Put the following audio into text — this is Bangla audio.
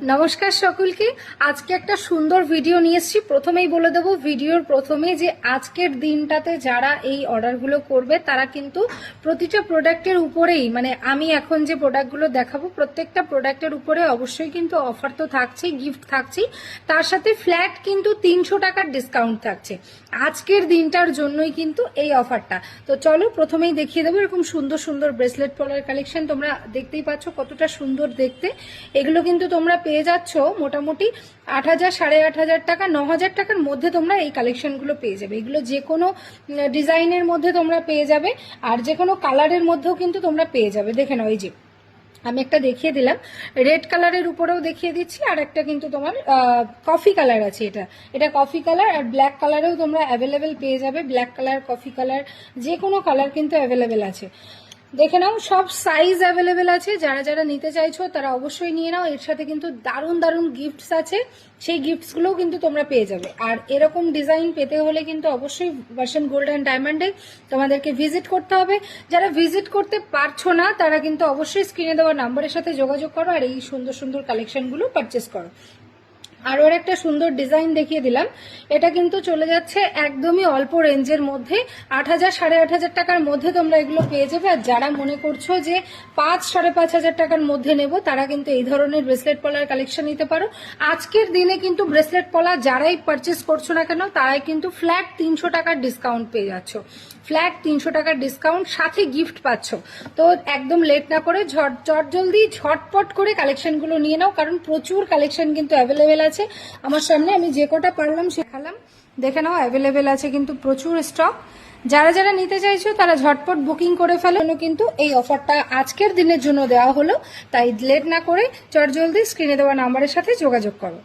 নমস্কার সকলকে। আজকে একটা সুন্দর ভিডিও নিয়ে এসেছি। প্রথমেই বলে দেবো ভিডিওর প্রথমে যে আজকের দিনটাতে যারা এই অর্ডারগুলো করবে তারা কিন্তু প্রতিটা প্রোডাক্টের উপরেই, মানে আমি এখন যে প্রোডাক্টগুলো দেখাবো প্রত্যেকটা প্রোডাক্টের উপরে অবশ্যই কিন্তু অফার তো থাকছেই, গিফট থাকছেই, তার সাথে ফ্ল্যাট কিন্তু 300 টাকার ডিসকাউন্ট থাকছে। আজকের দিনটার জন্যই কিন্তু এই অফারটা। তো চলো প্রথমেই দেখিয়ে দেবো এরকম সুন্দর সুন্দর ব্রেসলেট পলার কালেকশন। তোমরা দেখতেই পাচ্ছ কতটা সুন্দর দেখতে। এগুলো কিন্তু তোমরা পেয়ে যাচ্ছ মোটামুটি 8,000, 8,500 টাকা, 9,000 টাকার মধ্যে তোমরা এই কালেকশনগুলো পেয়ে যাবে। এগুলো যে কোনো ডিজাইনের মধ্যে তোমরা পেয়ে যাবে, আর যে কোনো কালারের মধ্যেও কিন্তু তোমরা পেয়ে যাবে। দেখে নাও, এই যে আমি একটা দেখিয়ে দিলাম, রেড কালারের উপরেও দেখিয়ে দিচ্ছি, আর একটা কিন্তু তোমার কফি কালার আছে। এটা কফি কালার, আর ব্ল্যাক কালারেও তোমরা অ্যাভেলেবেল পেয়ে যাবে। ব্ল্যাক কালার, কফি কালার, যে কোনো কালার কিন্তু অ্যাভেলেবেল আছে। দেখে নাও, সব সাইজ অ্যাভেলেবেল আছে। যারা যারা নিতে চাইছো তারা অবশ্যই নিয়ে নাও। এর সাথে কিন্তু দারুণ দারুণ গিফটস আছে, সেই গিফটসগুলোও কিন্তু তোমরা পেয়ে যাবে। আর এরকম ডিজাইন পেতে হলে কিন্তু অবশ্যই ভার্সন গোল্ড অ্যান্ড ডায়মন্ডে তোমাদেরকে ভিজিট করতে হবে। যারা ভিজিট করতে পারছো না তারা কিন্তু অবশ্যই স্ক্রিনে দেওয়া নাম্বারের সাথে যোগাযোগ করো আর এই সুন্দর সুন্দর কালেকশনগুলো পারচেস করো। আর ওর একটা সুন্দর ডিজাইন দেখিয়ে দিলাম। এটা কিন্তু চলে যাচ্ছে একদমই অল্প রেঞ্জের মধ্যে, 8,000, 8,500 টাকার মধ্যে তোমরা এগুলো পেয়ে যাবে। আর যারা মনে করছো যে 5-5,500 টাকার মধ্যে নেব তারা কিন্তু এই ধরনের ব্রেসলেট পলার কালেকশন নিতে পারো। আজকের দিনে কিন্তু ব্রেসলেট পলা যারাই পারচেস করছো না কেন তারাই কিন্তু ফ্ল্যাট 300 টাকার ডিসকাউন্ট পেয়ে যাচ্ছ। ফ্ল্যাট 300 টাকার ডিসকাউন্ট সাথে গিফট পাচ্ছ। তো একদম লেট না করে জলদি ঝটপট করে কালেকশনগুলো নিয়ে নাও, কারণ প্রচুর কালেকশন কিন্তু অ্যাভেলেবেল আছে আমার সামনে। আমি যে কটা পারলাম শেখালাম, দেখে নাও অ্যাভেলেবেল আছে কিন্তু প্রচুর স্টক। যারা যারা নিতে চাইছো তারা ঝটপট বুকিং করে ফেলো, কিন্তু এই অফারটা আজকের দিনের জন্য দেওয়া হলো। তাই লেট না করে জলদি স্ক্রিনে দেওয়া নাম্বারের সাথে যোগাযোগ করো।